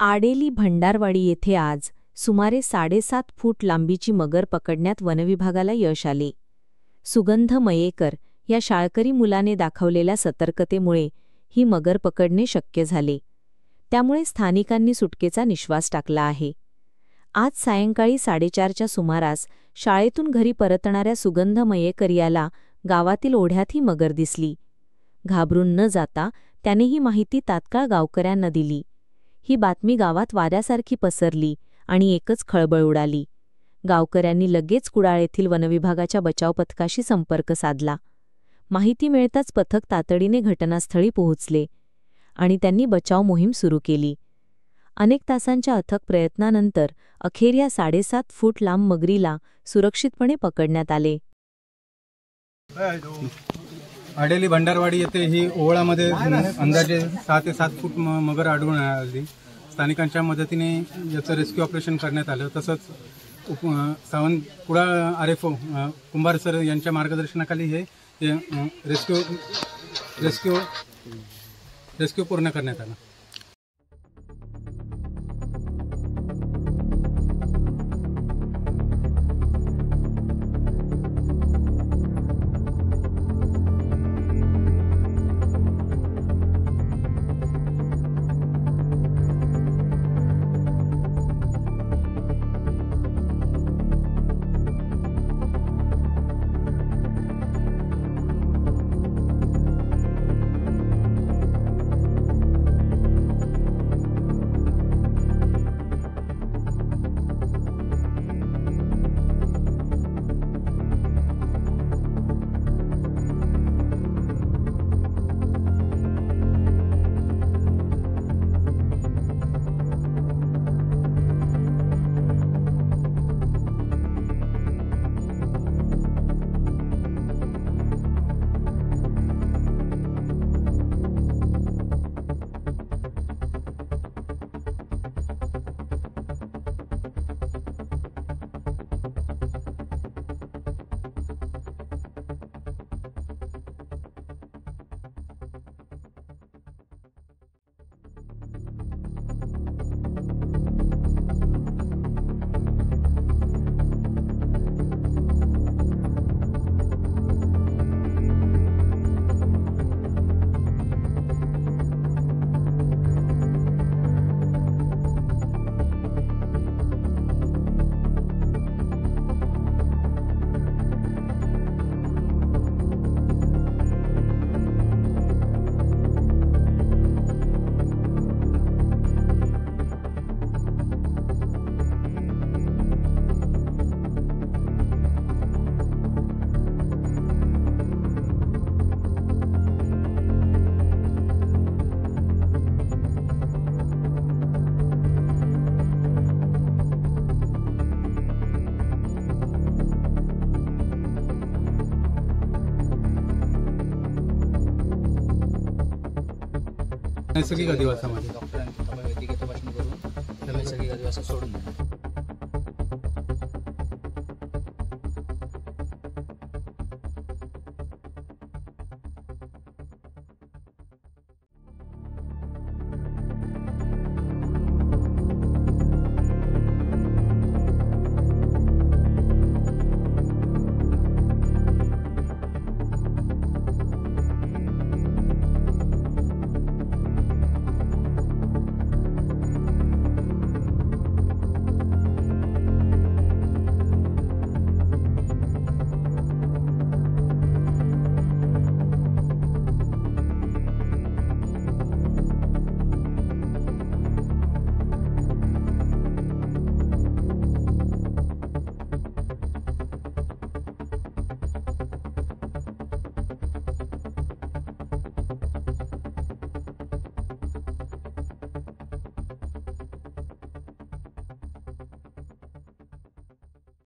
आडेली भंडारवाडी येथे आज सुमारे 7.5 फूट लांबीची मगर पकडण्यात वनविभागाला यश आले. सुगंध मयेकर या शाळकरी मुलाने दाखवलेल्या सतर्कतेमुळे ही मगर पकडणे शक्य झाले. त्यामुळे स्थानिकांनी सुटकेचा निश्वास टाकला आहे. आज सायंकाळी 4:30च्या सुमारास शाळेतून घरी परतणाऱ्या सुगंध मयेकर याला गावातील ओढ्यात ही मगर दिसली. घाबरून न जाता त्याने ही माहिती तात्काळ गावकऱ्यांना दिली. ही बातमी गावात वाऱ्यासारखी पसरली आणि एकच खळबळ उडाली. गावकऱ्यांनी लगेच कुडाळ येथील वनविभागाच्या बचाव पथकाशी संपर्क साधला. माहिती मिळताच पथक तातडीने घटनास्थळी पोहोचले आणि त्यांनी बचाव मोहीम सुरू केली. अनेक तासांच्या अथक प्रयत्नानंतर अखेर या 7.5 फूट लांब मगरीला सुरक्षितपणे पकडण्यात आले. आडेली भंडारवाडी येथे ही ओवळामध्ये अंदाजे 6 ते 7 फूट मगर आढळून आली. स्थानिकांच्या मदतीने याचं रेस्क्यू ऑपरेशन करण्यात आलं. तसंच सावंत कुडाळ आरएफओ कुंभार सर यांच्या मार्गदर्शनाखाली हे रेस्क्यू पूर्ण करण्यात आला. नैसर्गिक अधिवासामध्ये डॉक्टरांनी वैद्यकीय तपासणी करून नैसर्गिक अधिवासात सोडून